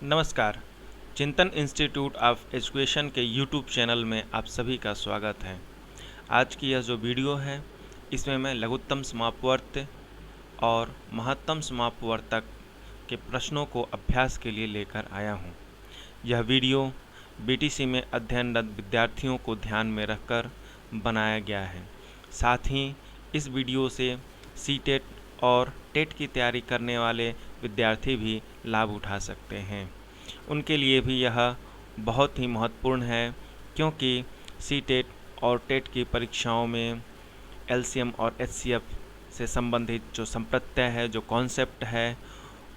नमस्कार। चिंतन institute of education के यूट्यूब चैनल में आप सभी का स्वागत है। आज की यह जो वीडियो है इसमें मैं लघुत्तम समापवर्त और महत्तम समापवर्तक के प्रश्नों को अभ्यास के लिए लेकर आया हूँ। यह वीडियो बीटीसी में अध्ययनरत विद्यार्थियों को ध्यान में रखकर बनाया गया है। साथ ही इस वीडियो से सीटेट और टेट की तैयारी करने वाले विद्यार्थी भी लाभ उठा सकते हैं। उनके लिए भी यह बहुत ही महत्वपूर्ण है, क्योंकि सीटेट और टेट की परीक्षाओं में एलसीएम और एचसीएफ से संबंधित जो संप्रत्यय है, जो कॉन्सेप्ट है,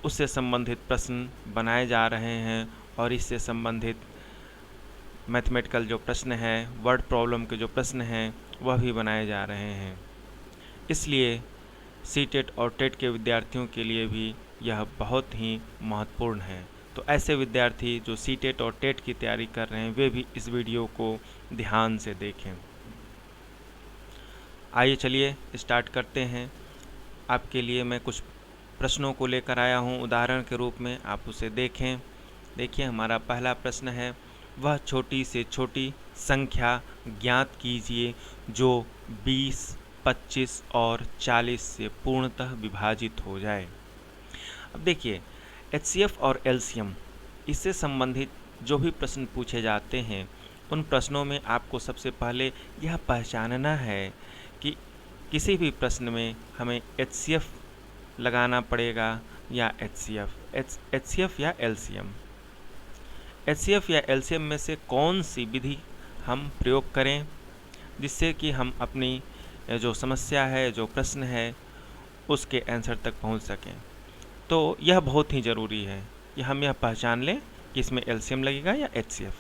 उससे संबंधित प्रश्न बनाए जा रहे हैं और इससे संबंधित मैथमेटिकल जो प्रश्न है, वर्ड प्रॉब्लम के जो प्रश्न हैं, वह भी बनाए जा रहे हैं। इसलिए सीटेट और टेट के विद्यार्थियों के लिए भी यह बहुत ही महत्वपूर्ण है। तो ऐसे विद्यार्थी जो सीटेट और टेट की तैयारी कर रहे हैं वे भी इस वीडियो को ध्यान से देखें। आइए चलिए स्टार्ट करते हैं। आपके लिए मैं कुछ प्रश्नों को लेकर आया हूं उदाहरण के रूप में, आप उसे देखें। देखिए, हमारा पहला प्रश्न है, वह छोटी से छोटी संख्या ज्ञात कीजिए जो 20, 25 और 40 से पूर्णतः विभाजित हो जाए। अब देखिए, एचसीएफ और एलसीएम इससे संबंधित जो भी प्रश्न पूछे जाते हैं उन प्रश्नों में आपको सबसे पहले यह पहचानना है कि किसी भी प्रश्न में हमें एचसीएफ लगाना पड़ेगा या एचसीएफ या एलसीएम। एचसीएफ या एलसीएम में से कौन सी विधि हम प्रयोग करें जिससे कि हम अपनी जो समस्या है, जो प्रश्न है, उसके आंसर तक पहुंच सकें। तो यह बहुत ही ज़रूरी है कि हम यह पहचान लें कि इसमें एलसीएम लगेगा या एचसीएफ।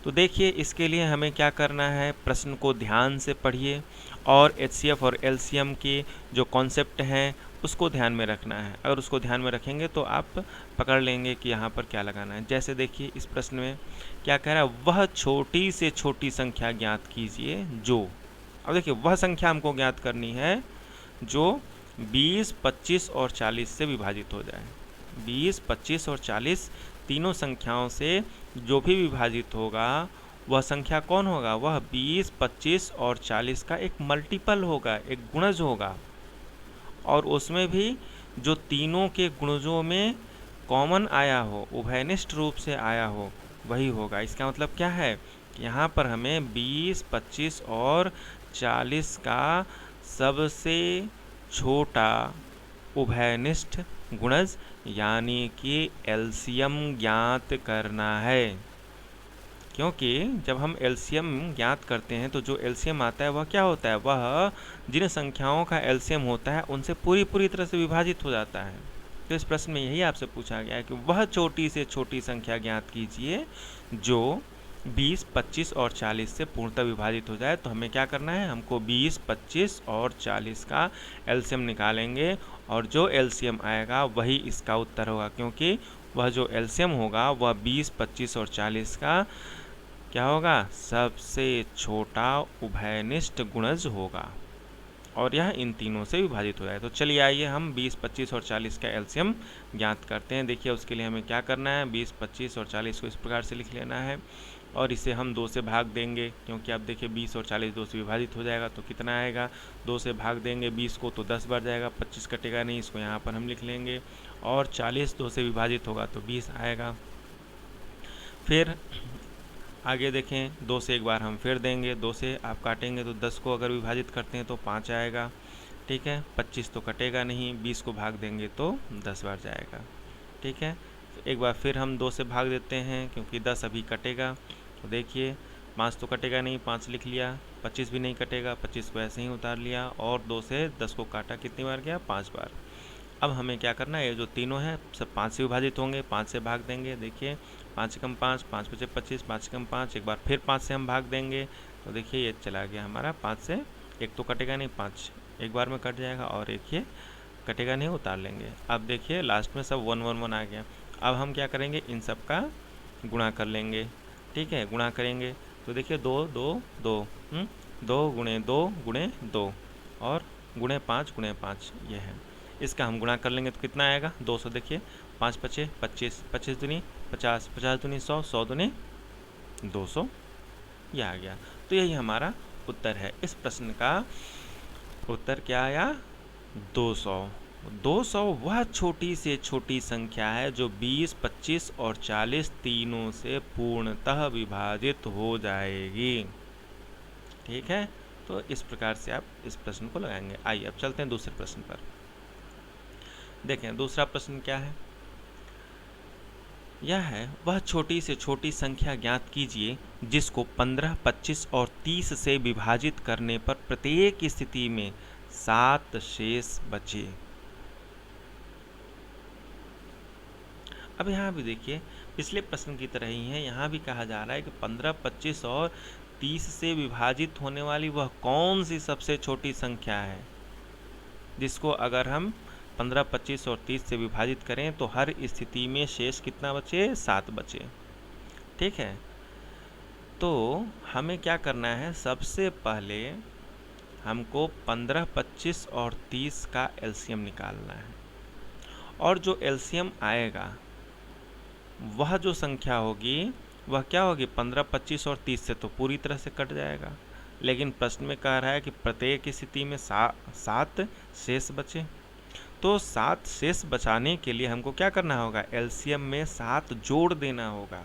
तो देखिए, इसके लिए हमें क्या करना है, प्रश्न को ध्यान से पढ़िए और एचसीएफ और एलसीएम के जो कॉन्सेप्ट हैं उसको ध्यान में रखना है। अगर उसको ध्यान में रखेंगे तो आप पकड़ लेंगे कि यहाँ पर क्या लगाना है। जैसे देखिए, इस प्रश्न में क्या कह रहा है, वह छोटी से छोटी संख्या ज्ञात कीजिए जो। अब देखिए, वह संख्या हमको ज्ञात करनी है जो 20, 25 और 40 से विभाजित हो जाए। 20, 25 और 40 तीनों संख्याओं से जो भी विभाजित होगा वह संख्या कौन होगा, वह 20, 25 और 40 का एक मल्टीपल होगा, एक गुणज होगा। और उसमें भी जो तीनों के गुणजों में कॉमन आया हो, उभयनिष्ठ रूप से आया हो, वही होगा। इसका मतलब क्या है कि यहाँ पर हमें 20, 25 और 40 का सबसे छोटा उभयनिष्ठ गुणज यानी कि एलसीएम ज्ञात करना है। क्योंकि जब हम एलसीएम ज्ञात करते हैं तो जो एलसीएम आता है वह क्या होता है, वह जिन संख्याओं का एलसीएम होता है उनसे पूरी तरह से विभाजित हो जाता है। तो इस प्रश्न में यही आपसे पूछा गया है कि वह छोटी से छोटी संख्या ज्ञात कीजिए जो 20, 25 और 40 से पूर्णतः विभाजित हो जाए। तो हमें क्या करना है, हमको 20, 25 और 40 का एलसीएम निकालेंगे और जो एलसीएम आएगा वही इसका उत्तर होगा, क्योंकि वह जो एलसीएम होगा वह 20, 25 और 40 का क्या होगा, सबसे छोटा उभयनिष्ठ गुणज होगा और यह इन तीनों से विभाजित हो जाए। तो चलिए आइए हम 20, 25 और 40 का एलसीएम ज्ञात करते हैं। देखिए, उसके लिए हमें क्या करना है, 20, 25 और 40 को इस प्रकार से लिख लेना है और इसे हम 2 से भाग देंगे, क्योंकि अब देखिए 20 और 40 2 से विभाजित हो जाएगा। तो कितना आएगा, 2 से भाग देंगे 20 को तो 10 बार जाएगा, 25 कटेगा नहीं, इसको यहाँ पर हम लिख लेंगे। और 40 2 से विभाजित होगा तो 20 आएगा। फिर आगे देखें, 2 से एक बार हम फिर देंगे, 2 से आप काटेंगे तो 10 को अगर विभाजित करते हैं तो 5 आएगा। ठीक है, 25 तो कटेगा नहीं, 20 को भाग देंगे तो 10 बार जाएगा। ठीक है, तो एक बार फिर हम 2 से भाग देते हैं क्योंकि 10 अभी कटेगा। तो देखिए, 5 तो कटेगा नहीं, 5 लिख लिया, 25 भी नहीं कटेगा, 25 को ऐसे ही उतार लिया और 2 से 10 को काटा, कितनी बार गया, 5 बार। अब हमें क्या करना है, ये जो तीनों हैं सब 5 से विभाजित होंगे, 5 से भाग देंगे। देखिए, 5 कम 5, 5 बचे 25, 5 कम 5, एक बार फिर 5 से हम भाग देंगे। तो देखिए, ये चला गया हमारा 5 से, एक तो कटेगा नहीं, 5 एक बार में कट जाएगा और एक ये कटेगा नहीं, उतार लेंगे। अब देखिए, लास्ट में सब 1 1 1 आ गया। अब हम क्या करेंगे, इन सब का गुणा कर लेंगे। ठीक है, गुणा करेंगे तो देखिए 2 2 2, 2 गुणे 2 गुणे 2 और गुणे 5 गुणे 5, ये है। इसका हम गुणा कर लेंगे तो कितना आएगा, 200। देखिए 5 पचे 25, 25 दूनी 50, 50 दूनी 100, 100 दूनी 200, ये आ गया। तो यही हमारा उत्तर है। इस प्रश्न का उत्तर क्या आया? 200। 200 वह छोटी से छोटी संख्या है जो 20, 25 और 40 तीनों से पूर्णतः विभाजित हो जाएगी। ठीक है, तो इस प्रकार से आप इस प्रश्न को लगाएंगे। आइए अब चलते हैं दूसरे प्रश्न पर। देखें दूसरा प्रश्न क्या है। यह है, वह छोटी से छोटी संख्या ज्ञात कीजिए जिसको 15, 25 और 30 से विभाजित करने पर प्रत्येक स्थिति में 7 शेष बचे। अब यहाँ भी देखिए पिछले प्रश्न की तरह ही है, यहाँ भी कहा जा रहा है कि 15, 25 और 30 से विभाजित होने वाली वह कौन सी सबसे छोटी संख्या है जिसको अगर हम 15, 25 और 30 से विभाजित करें तो हर स्थिति में शेष कितना बचे? 7 बचे। ठीक है, तो हमें क्या करना है, सबसे पहले हमको 15, 25 और 30 का एलसीएम निकालना है, और जो एलसीएम आएगा वह जो संख्या होगी वह क्या होगी? 15, 25 और 30 से तो पूरी तरह से कट जाएगा, लेकिन प्रश्न में कह रहा है कि प्रत्येक स्थिति में 7 शेष बचे। तो 7 शेष बचाने के लिए हमको क्या करना होगा? एलसीएम में 7 जोड़ देना होगा।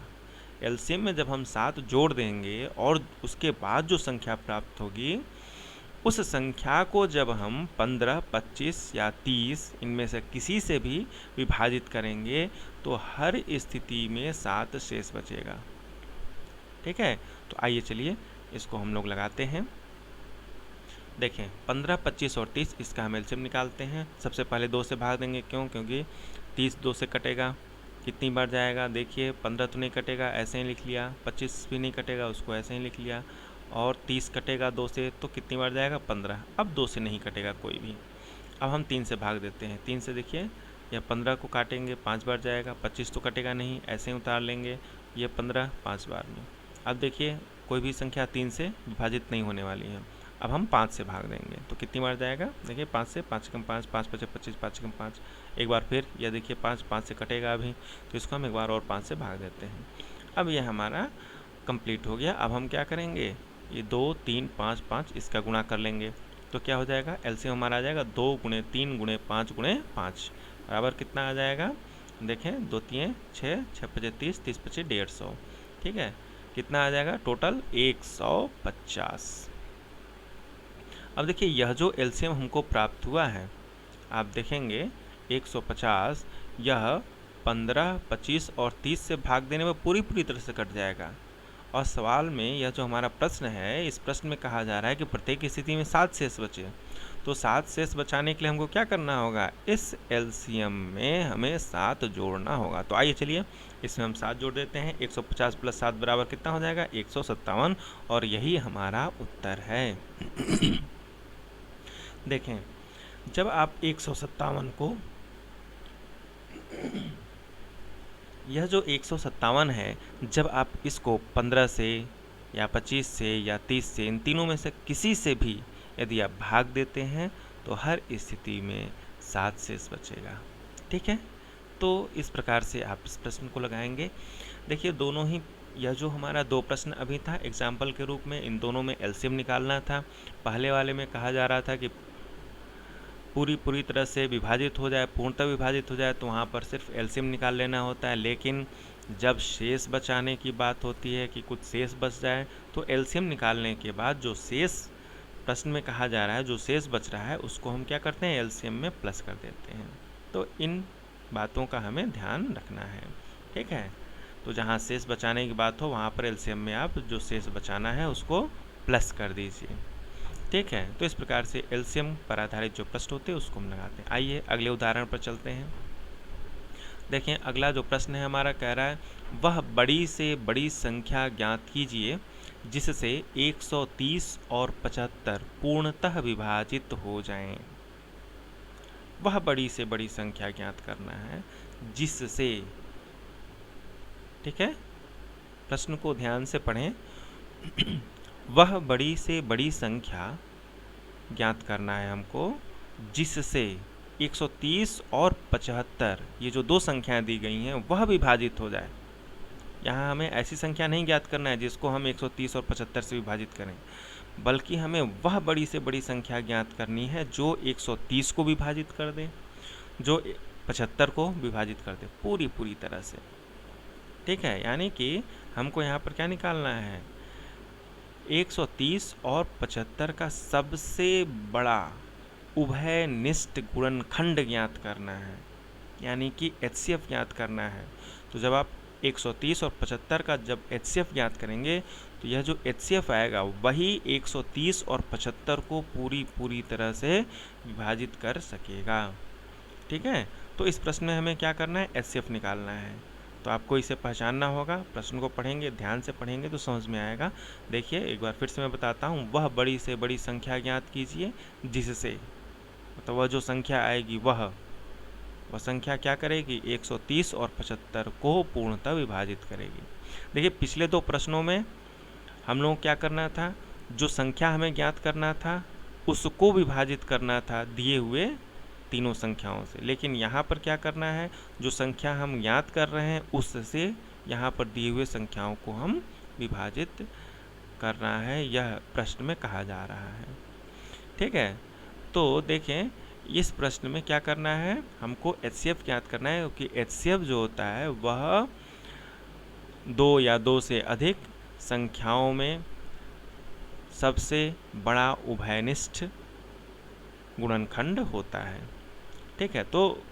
एलसीएम में जब हम 7 जोड़ देंगे और उसके बाद जो संख्या प्राप्त होगी उस संख्या को जब हम 15, 25 या 30 इनमें से किसी से भी विभाजित करेंगे तो हर स्थिति में 7 शेष बचेगा। ठीक है, तो आइए चलिए इसको हम लोग लगाते हैं। देखें 15, 25 और 30 इसका हम एलसीएम निकालते हैं। सबसे पहले 2 से भाग देंगे, क्यों? क्योंकि 30 2 से कटेगा, कितनी बार जाएगा? देखिए 15 तो नहीं कटेगा, ऐसे ही लिख लिया। 25 भी नहीं कटेगा, उसको ऐसे ही लिख लिया। और 30 कटेगा 2 से, तो कितनी बार जाएगा? 15। अब 2 से नहीं कटेगा कोई भी। अब हम 3 से भाग देते हैं। 3 से देखिए यह 15 को काटेंगे 5 बार जाएगा। 25 तो कटेगा नहीं, ऐसे ही उतार लेंगे। ये 15 5 बार में। अब देखिए कोई भी संख्या 3 से विभाजित नहीं होने वाली है। अब हम 5 से भाग देंगे तो कितनी बार जाएगा? देखिए 5 से 5 कम 5, 5 पचे 25, 5 कम 5। एक बार फिर यह देखिए 5 से कटेगा अभी, तो इसको हम एक बार और 5 से भाग देते हैं। अब यह हमारा कंप्लीट हो गया। अब हम क्या करेंगे? ये 2, 3, 5, 5 इसका गुणा कर लेंगे तो क्या हो जाएगा? एलसीएम हमारा आ जाएगा 2 गुणे 3 गुणे 5 गुणे 5 बराबर कितना आ जाएगा? देखें 2 3 6, 6 पचे 30, 30 पचे 150। ठीक है, कितना आ जाएगा टोटल? 150। अब देखिए यह जो एलसीएम हमको प्राप्त हुआ है, आप देखेंगे 150, यह 15, 25 और 30 से भाग देने में पूरी तरह से कट जाएगा। और सवाल में यह जो हमारा प्रश्न है, इस प्रश्न में कहा जा रहा है कि प्रत्येक स्थिति में 7 शेष बचे। तो 7 शेष बचाने के लिए हमको क्या करना होगा? इस एलसीएम में हमें 7 जोड़ना होगा। तो आइए चलिए इसमें हम 7 जोड़ देते हैं। 150 प्लस 7 बराबर कितना हो जाएगा? 157, और यही हमारा उत्तर है। देखें जब आप 157 को, यह जो 157 है, जब आप इसको 15 से या 25 से या 30 से, इन तीनों में से किसी से भी यदि आप भाग देते हैं तो हर स्थिति में 7 शेष बचेगा। ठीक है, तो इस प्रकार से आप इस प्रश्न को लगाएंगे। देखिए दोनों ही, यह जो हमारा 2 प्रश्न अभी था एग्जाम्पल के रूप में, इन दोनों में एलसीएम निकालना था। पहले वाले में कहा जा रहा था कि पूरी तरह से विभाजित हो जाए, पूर्णतः विभाजित हो जाए, तो वहाँ पर सिर्फ एलसीएम निकाल लेना होता है। लेकिन जब शेष बचाने की बात होती है कि कुछ शेष बच जाए, तो एलसीएम निकालने के बाद जो शेष प्रश्न में कहा जा रहा है, जो शेष बच रहा है, उसको हम क्या करते हैं? एलसीएम में प्लस कर देते हैं। तो इन बातों का हमें ध्यान रखना है। ठीक है, तो जहाँ शेष बचाने की बात हो वहाँ पर एलसीएम में आप जो शेष बचाना है उसको प्लस कर दीजिए। ठीक है, तो इस प्रकार से एलसीएम पर आधारित जो प्रश्न होते हैं उसको हम लगाते हैं। आइए अगले उदाहरण पर चलते हैं। देखें अगला जो प्रश्न है हमारा, कह रहा है वह बड़ी से बड़ी संख्या ज्ञात कीजिए जिससे 130 और 75 पूर्णतः विभाजित हो जाएं। वह बड़ी से बड़ी संख्या ज्ञात करना है जिससे, ठीक है, प्रश्न को ध्यान से पढ़ें। वह बड़ी से बड़ी संख्या ज्ञात करना है हमको जिससे 130 और 75 ये जो दो संख्याएं दी गई हैं वह विभाजित हो जाए। यहाँ हमें ऐसी संख्या नहीं ज्ञात करना है जिसको हम 130 और 75 से विभाजित करें, बल्कि हमें वह बड़ी से बड़ी संख्या ज्ञात करनी है जो 130 को विभाजित कर दे, जो 75 को विभाजित कर दे पूरी तरह से। ठीक है, यानी कि हमको यहाँ पर क्या निकालना है, 130 और 75 का सबसे बड़ा उभयनिष्ठ गुणनखंड ज्ञात करना है, यानी कि HCF ज्ञात करना है। तो जब आप 130 और 75 का जब HCF ज्ञात करेंगे तो यह जो HCF आएगा वही 130 और 75 को पूरी तरह से विभाजित कर सकेगा। ठीक है, तो इस प्रश्न में हमें क्या करना है, HCF निकालना है। तो आपको इसे पहचानना होगा, प्रश्न को पढ़ेंगे, ध्यान से पढ़ेंगे तो समझ में आएगा। देखिए एक बार फिर से मैं बताता हूँ, वह बड़ी से बड़ी संख्या ज्ञात कीजिए जिससे, मतलब वह जो संख्या आएगी वह संख्या क्या करेगी, 130 और 75 को पूर्णतः विभाजित करेगी। देखिए पिछले दो प्रश्नों में हम लोग क्या करना था, जो संख्या हमें ज्ञात करना था उसको विभाजित करना था दिए हुए तीनों संख्याओं से, लेकिन यहाँ पर क्या करना है, जो संख्या हम ज्ञात कर रहे हैं उससे यहाँ पर दिए हुए संख्याओं को हम विभाजित करना है, यह प्रश्न में कहा जा रहा है। ठीक है, तो देखें इस प्रश्न में क्या करना है, हमको HCF ज्ञात करना है, क्योंकि HCF जो होता है वह दो या दो से अधिक संख्याओं में सबसे बड़ा उभयनिष्ठ गुणनखंड होता है। ठीक है, तो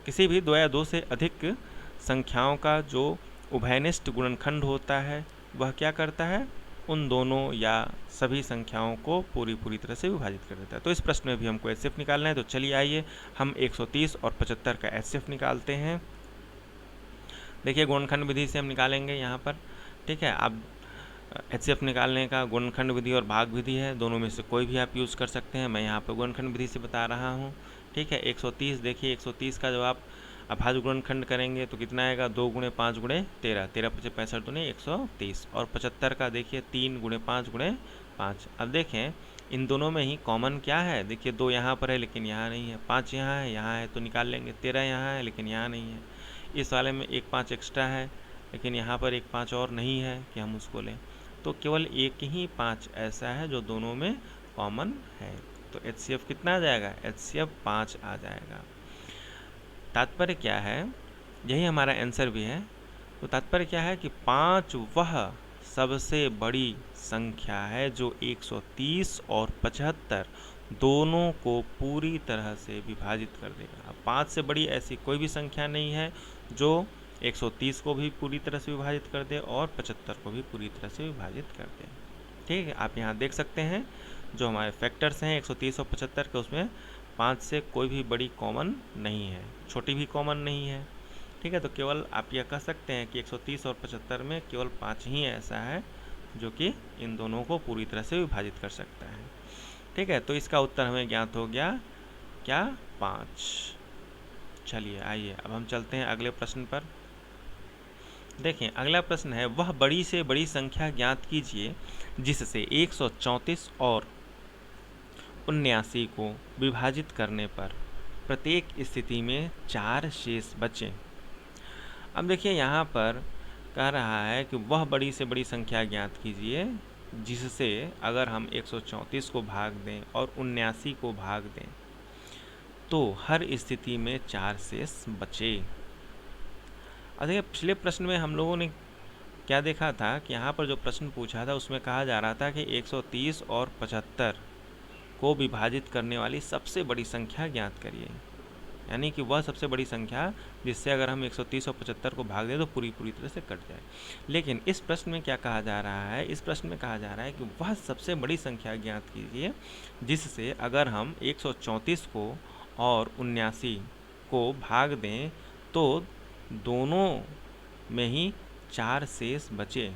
किसी भी दो या दो से अधिक संख्याओं का जो उभयनिष्ठ गुणनखंड होता है वह क्या करता है, उन दोनों या सभी संख्याओं को पूरी तरह से विभाजित कर देता है। तो इस प्रश्न में भी हमको HCF निकालना है। तो चलिए आइए हम 130 और 75 का HCF निकालते हैं। देखिए गुणनखंड विधि से हम निकालेंगे यहाँ पर। ठीक है, अब HCF निकालने का गुणनखंड विधि और भाग विधि है, दोनों में से कोई भी आप यूज़ कर सकते हैं। मैं यहाँ पर गुणनखंड विधि से बता रहा हूँ। ठीक है, 130 देखिए 130 का जब आप अभाज्य गुणनखंड करेंगे तो कितना आएगा, 2 गुणे 5 गुणे 13, 13 पचे 65 दूने 130। और 75 का देखिए 3 गुणे 5 गुणे 5। अब देखें इन दोनों में ही कॉमन क्या है, देखिए 2 यहाँ पर है लेकिन यहाँ नहीं है, 5 यहाँ है तो निकाल लेंगे, 13 यहाँ है लेकिन यहाँ नहीं है, इस वाले में एक 5 एक्स्ट्रा है लेकिन यहाँ पर एक 5 और नहीं है कि हम उसको लें, तो केवल एक ही 5 ऐसा है जो दोनों में कॉमन है। तो HCF कितना आ जाएगा, HCF 5 आ जाएगा। तात्पर्य क्या है, यही हमारा आंसर भी है। तो तात्पर्य क्या है कि 5 वह सबसे बड़ी संख्या है जो 130 और 75 दोनों को पूरी तरह से विभाजित कर देगा। अब 5 से बड़ी ऐसी कोई भी संख्या नहीं है जो 130 को भी पूरी तरह से विभाजित कर दे और 75 को भी पूरी तरह से विभाजित कर दे। ठीक है, आप यहाँ देख सकते हैं जो हमारे फैक्टर्स हैं 130 और 75 के, उसमें 5 से कोई भी बड़ी कॉमन नहीं है, छोटी भी कॉमन नहीं है। ठीक है, तो केवल आप यह कह सकते हैं कि 130 और 75 में केवल 5 ही ऐसा है जो कि इन दोनों को पूरी तरह से विभाजित कर सकता है। ठीक है, तो इसका उत्तर हमें ज्ञात हो गया क्या, 5। चलिए आइए अब हम चलते हैं अगले प्रश्न पर। देखें अगला प्रश्न है, वह बड़ी से बड़ी संख्या ज्ञात कीजिए जिससे 134 और 79 को विभाजित करने पर प्रत्येक स्थिति में 4 शेष बचें। अब देखिए यहाँ पर कह रहा है कि वह बड़ी से बड़ी संख्या ज्ञात कीजिए जिससे अगर हम 134 को भाग दें और 79 को भाग दें तो हर स्थिति में 4 शेष बचे। अब देखिए पिछले प्रश्न में हम लोगों ने क्या देखा था कि यहाँ पर जो प्रश्न पूछा था उसमें कहा जा रहा था कि 130 और 75 को विभाजित करने वाली सबसे बड़ी संख्या ज्ञात करिए, यानी कि वह सबसे बड़ी संख्या जिससे अगर हम 130 और 75 को भाग दें तो पूरी तरह से कट जाए। लेकिन इस प्रश्न में क्या कहा जा रहा है, इस प्रश्न में कहा जा रहा है कि वह सबसे बड़ी संख्या ज्ञात कीजिए जिससे अगर हम 134 को और 79 को भाग दें तो दोनों में ही 4 शेष बचे।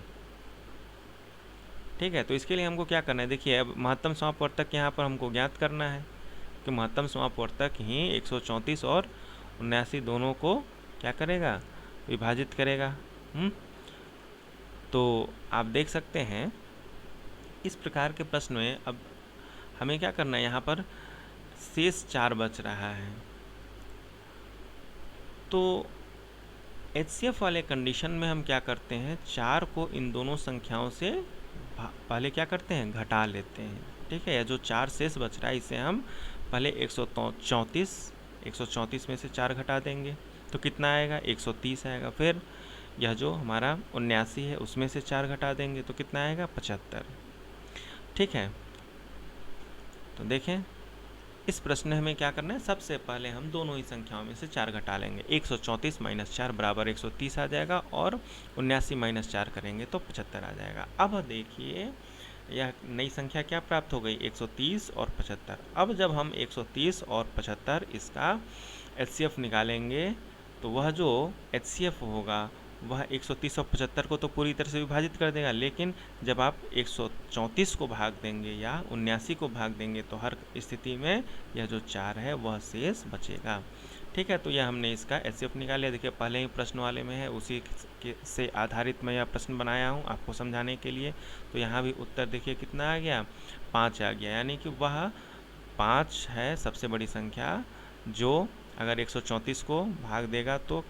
ठीक है, तो इसके लिए हमको क्या करना है, देखिए अब महत्तम समापवर्तक यहाँ पर हमको ज्ञात करना है कि महत्तम समापवर्तक ही 134 और 79 दोनों को क्या करेगा, विभाजित करेगा। तो आप देख सकते हैं इस प्रकार के प्रश्न में अब हमें क्या करना है, यहाँ पर शेष 4 बच रहा है। तो HCF वाले कंडीशन में हम क्या करते हैं, 4 को इन दोनों संख्याओं से पहले क्या करते हैं, घटा लेते हैं। ठीक है, या जो 4 शेष बच रहा है इसे हम पहले 134 में से 4 घटा देंगे तो कितना आएगा, 130 आएगा। फिर यह जो हमारा 79 है उसमें से 4 घटा देंगे तो कितना आएगा, 75। ठीक है, तो देखें इस प्रश्न में हमें क्या करना है, सबसे पहले हम दोनों ही संख्याओं में से 4 घटा लेंगे। 134 - 4 बराबर 130 आ जाएगा और 79 - 4 करेंगे तो 75 आ जाएगा। अब देखिए यह नई संख्या क्या प्राप्त हो गई, 130 और 75। अब जब हम 130 और 75 इसका HCF निकालेंगे तो वह जो HCF होगा वह 130 और 75 को तो पूरी तरह से विभाजित कर देगा, लेकिन जब आप 134 को भाग देंगे या 79 को भाग देंगे तो हर स्थिति में यह जो 4 है वह शेष बचेगा। ठीक है, तो यह हमने इसका HCF निकाल लिया। देखिए पहले ही प्रश्न वाले में है, उसी से आधारित मैं यह प्रश्न बनाया हूँ आपको समझाने के लिए। तो यहाँ भी उत्तर देखिए कितना आ गया, 5 आ गया, यानी कि वह 5 है सबसे बड़ी संख्या जो अगर 134 को भाग देगा तो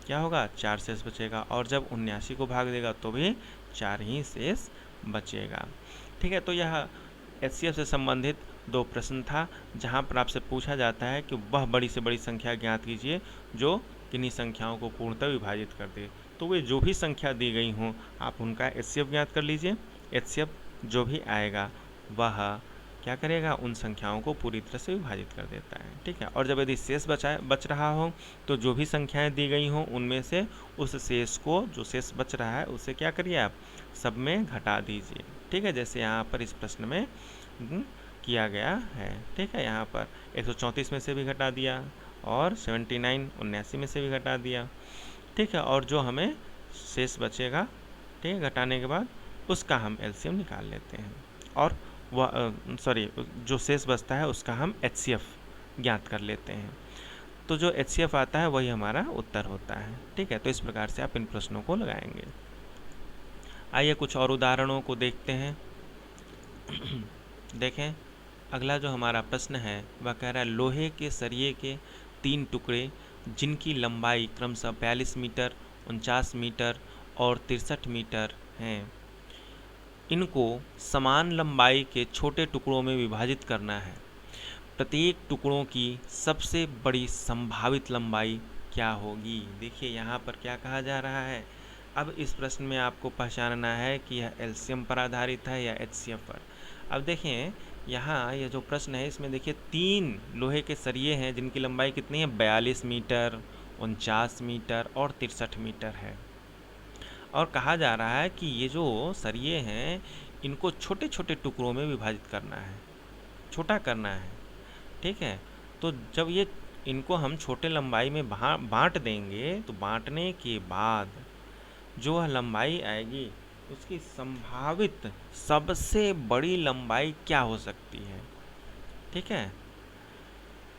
क्या होगा, 4 शेष बचेगा, और जब 79 को भाग देगा तो भी 4 ही शेष बचेगा। ठीक है, तो यह HCF से संबंधित 2 प्रश्न था जहां पर आपसे पूछा जाता है कि वह बड़ी से बड़ी संख्या ज्ञात कीजिए जो किन्हीं संख्याओं को पूर्णतः विभाजित कर दे। तो वे जो भी संख्या दी गई हों आप उनका HCF ज्ञात कर लीजिए। HCF जो भी आएगा वह क्या करेगा, उन संख्याओं को पूरी तरह से विभाजित कर देता है। ठीक है, और जब यदि शेष बच रहा हो तो जो भी संख्याएं दी गई हों उनमें से उस शेष को, जो शेष बच रहा है उसे क्या करिए आप सब में घटा दीजिए। ठीक है, जैसे यहाँ पर इस प्रश्न में किया गया है। ठीक है, यहाँ पर 134 में से भी घटा दिया और 79 में से भी घटा दिया। ठीक है, और जो हमें शेष बचेगा, ठीक है, घटाने के बाद उसका हम LCM निकाल लेते हैं और जो शेष बचता है उसका हम HCF ज्ञात कर लेते हैं। तो जो HCF आता है वही हमारा उत्तर होता है। ठीक है, तो इस प्रकार से आप इन प्रश्नों को लगाएंगे। आइए कुछ और उदाहरणों को देखते हैं। देखें अगला जो हमारा प्रश्न है वह कह रहा है लोहे के सरिये के 3 टुकड़े जिनकी लंबाई क्रमशः 42 मीटर, 49 मीटर और 63 मीटर हैं, इनको समान लंबाई के छोटे टुकड़ों में विभाजित करना है। प्रत्येक टुकड़ों की सबसे बड़ी संभावित लंबाई क्या होगी। देखिए यहाँ पर क्या कहा जा रहा है। अब इस प्रश्न में आपको पहचानना है कि यह LCM पर आधारित है या HCF पर। अब देखें यहाँ यह जो प्रश्न है इसमें देखिए 3 लोहे के सरिये हैं जिनकी लंबाई कितनी है, 42 मीटर, 49 मीटर और 63 मीटर है। और कहा जा रहा है कि ये जो सरिये हैं इनको छोटे छोटे टुकड़ों में विभाजित करना है, छोटा करना है। ठीक है, तो जब ये इनको हम छोटे लंबाई में बांट देंगे तो बांटने के बाद जो लंबाई आएगी उसकी संभावित सबसे बड़ी लंबाई क्या हो सकती है। ठीक है,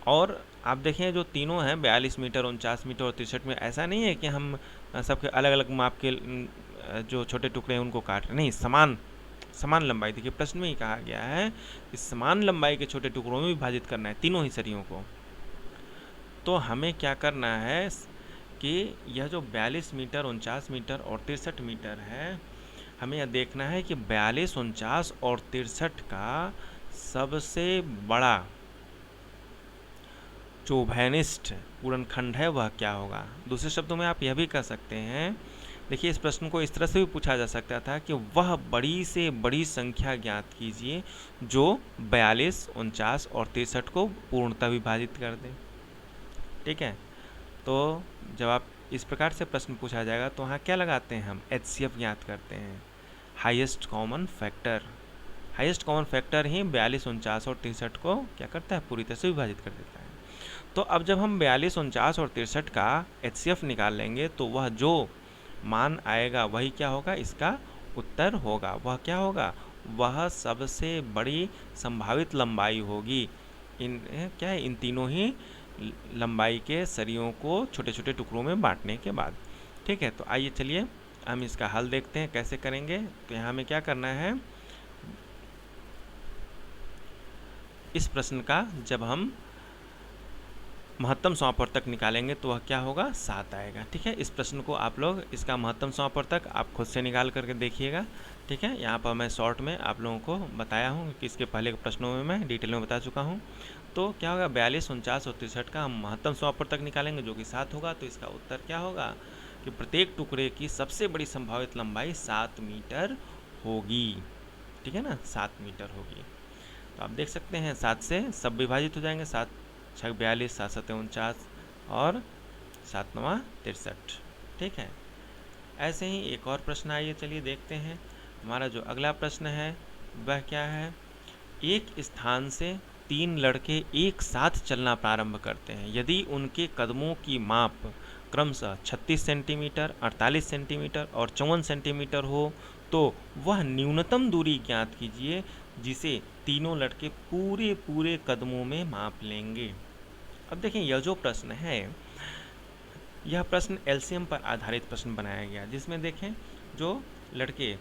और आप देखें जो तीनों हैं 42 मीटर, 49 मीटर और 63 में, ऐसा नहीं है कि हम सबके अलग अलग माप के जो छोटे टुकड़े हैं उनको काट रहे, नहीं, समान लंबाई। देखिए प्रश्न में ही कहा गया है कि समान लंबाई के छोटे टुकड़ों में विभाजित करना है तीनों ही सरियों को। तो हमें क्या करना है कि यह जो 42 मीटर, 49 मीटर और 63 मीटर है, हमें यह देखना है कि 42, 49 और 63 का सबसे बड़ा जो उभयनिष्ठ पूर्णखंड है वह क्या होगा। दूसरे शब्दों में आप यह भी कह सकते हैं, देखिए इस प्रश्न को इस तरह से भी पूछा जा सकता था कि वह बड़ी से बड़ी संख्या ज्ञात कीजिए जो 42, 49 और 63 को पूर्णतः विभाजित कर दे। ठीक है, तो जब आप इस प्रकार से प्रश्न पूछा जाएगा तो वहाँ क्या लगाते हैं, हम HCF ज्ञात करते हैं, highest common factor. Highest common factor ही 42, 49 और 63 को क्या करता है, पूरी तरह से विभाजित कर देता है। तो अब जब हम 42, 49 और 63 का HCF निकाल लेंगे तो वह जो मान आएगा वही क्या होगा, इसका उत्तर होगा। वह क्या होगा, वह सबसे बड़ी संभावित लंबाई होगी क्या है, इन तीनों ही लंबाई के सरियों को छोटे छोटे टुकड़ों में बांटने के बाद। ठीक है, तो आइए चलिए हम इसका हल देखते हैं कैसे करेंगे। तो यहाँ हमें क्या करना है, इस प्रश्न का जब हम महत्तम समापवर्तक निकालेंगे तो वह क्या होगा, 7 आएगा। ठीक है, इस प्रश्न को आप लोग इसका महत्तम समापवर्तक आप खुद से निकाल करके देखिएगा। ठीक है, यहाँ पर मैं शॉर्ट में आप लोगों को बताया हूँ कि इसके पहले के प्रश्नों में मैं डिटेल में बता चुका हूँ। तो क्या होगा, 42, 49 और 63 का हम महत्तम समापवर्तक निकालेंगे जो कि 7 होगा। तो इसका उत्तर क्या होगा कि प्रत्येक टुकड़े की सबसे बड़ी संभावित लंबाई 7 मीटर होगी। ठीक है ना, 7 मीटर होगी। तो आप देख सकते हैं 7 से सब विभाजित हो जाएंगे, 7 6 42, 7 7 49 और 7 9 63। ठीक है, ऐसे ही एक और प्रश्न आइए चलिए देखते हैं। हमारा जो अगला प्रश्न है वह क्या है, एक स्थान से 3 लड़के एक साथ चलना प्रारंभ करते हैं। यदि उनके कदमों की माप क्रमशः 36 सेंटीमीटर, 48 सेंटीमीटर और 54 सेंटीमीटर हो तो वह न्यूनतम दूरी ज्ञात कीजिए जिसे तीनों लड़के पूरे पूरे कदमों में माप लेंगे। अब देखें, यह जो प्रश्न है यह प्रश्न एलसीएम पर आधारित प्रश्न बनाया गया, जिसमें देखें जो लड़के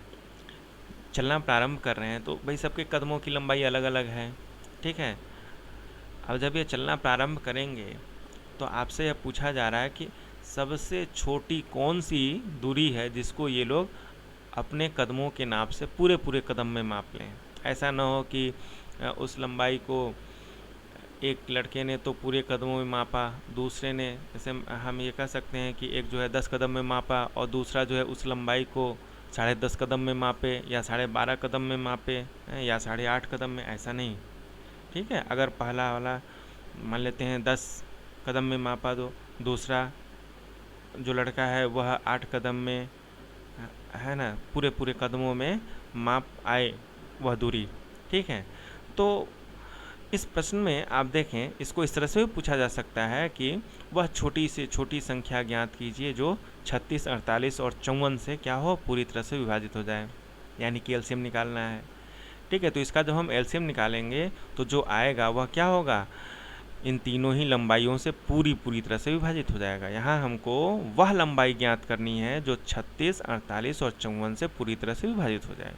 चलना प्रारंभ कर रहे हैं तो भाई सबके कदमों की लंबाई अलग अलग है। ठीक है, अब जब ये चलना प्रारंभ करेंगे तो आपसे यह पूछा जा रहा है कि सबसे छोटी कौन सी दूरी है जिसको ये लोग अपने कदमों के नाप से पूरे पूरे कदम में माप लें। ऐसा ना हो कि उस लंबाई को एक लड़के ने तो पूरे कदमों में मापा, दूसरे ने, जैसे हम ये कह सकते हैं कि एक जो है 10 कदम में मापा और दूसरा जो है उस लंबाई को 10.5 कदम में मापे या 12.5 कदम में मापे या 8.5 कदम में, ऐसा नहीं। ठीक है, अगर पहला वाला मान लेते हैं 10 कदम में मापा तो दूसरा जो लड़का है वह 8 कदम में, है ना, पूरे पूरे कदमों में माप आए वह दूरी। ठीक है, तो इस प्रश्न में आप देखें इसको इस तरह से भी पूछा जा सकता है कि वह छोटी से छोटी संख्या ज्ञात कीजिए जो 36, 48 और 54 से क्या हो, पूरी तरह से विभाजित हो जाए, यानी कि एलसीएम निकालना है। ठीक है, तो इसका जब हम एलसीएम निकालेंगे तो जो आएगा वह क्या होगा, इन तीनों ही लंबाइयों से पूरी तरह से विभाजित हो जाएगा। यहाँ हमको वह लंबाई ज्ञात करनी है जो 36, 48 और 54 से पूरी तरह से विभाजित हो जाए।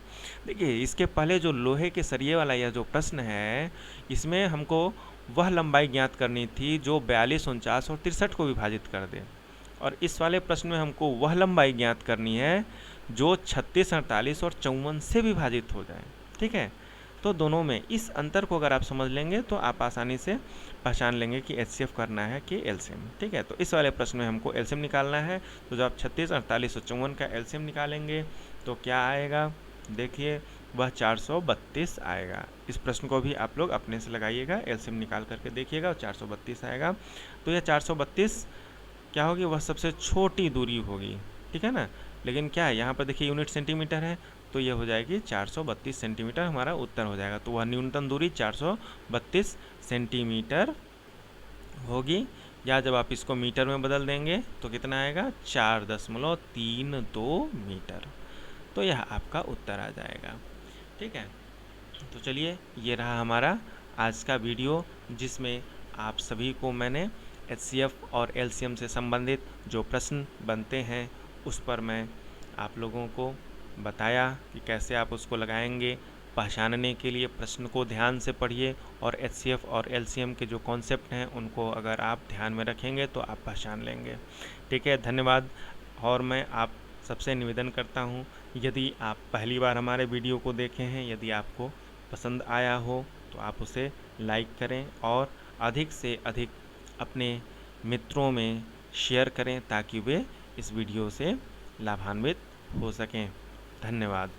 देखिए, इसके पहले जो लोहे के सरिये वाला यह जो प्रश्न है इसमें हमको वह लंबाई ज्ञात करनी थी जो 42, 49 और 63 को विभाजित कर दे, और इस वाले प्रश्न में हमको वह लंबाई ज्ञात करनी है जो 36, 48 और 54 से विभाजित हो जाए। ठीक है, तो दोनों में इस अंतर को अगर आप समझ लेंगे तो आप आसानी से पहचान लेंगे कि एचसीएफ करना है कि एलसीएम। ठीक है, तो इस वाले प्रश्न में हमको एलसीएम निकालना है। तो जब आप 36, 48 और 54 का एलसीएम निकालेंगे तो क्या आएगा, देखिए वह 432 आएगा। इस प्रश्न को भी आप लोग अपने से लगाइएगा, एलसीएम निकाल करके देखिएगा और 432 आएगा। तो यह 432 क्या होगी, वह सबसे छोटी दूरी होगी। ठीक है ना, लेकिन क्या है यहाँ पर देखिए यूनिट सेंटीमीटर है तो ये हो जाएगी 432 सेंटीमीटर, हमारा उत्तर हो जाएगा। तो वह न्यूनतम दूरी 432 सेंटीमीटर होगी, या जब आप इसको मीटर में बदल देंगे तो कितना आएगा, 4.32 मीटर। तो यह आपका उत्तर आ जाएगा। ठीक है, तो चलिए ये रहा हमारा आज का वीडियो जिसमें आप सभी को मैंने एचसीएफ और एलसीएम से संबंधित जो प्रश्न बनते हैं उस पर मैं आप लोगों को बताया कि कैसे आप उसको लगाएंगे। पहचानने के लिए प्रश्न को ध्यान से पढ़िए और एचसीएफ और एलसीएम के जो कॉन्सेप्ट हैं उनको अगर आप ध्यान में रखेंगे तो आप पहचान लेंगे। ठीक है, धन्यवाद। और मैं आप सबसे निवेदन करता हूँ, यदि आप पहली बार हमारे वीडियो को देखे हैं, यदि आपको पसंद आया हो तो आप उसे लाइक करें और अधिक से अधिक अपने मित्रों में शेयर करें ताकि वे इस वीडियो से लाभान्वित हो सकें। धन्यवाद।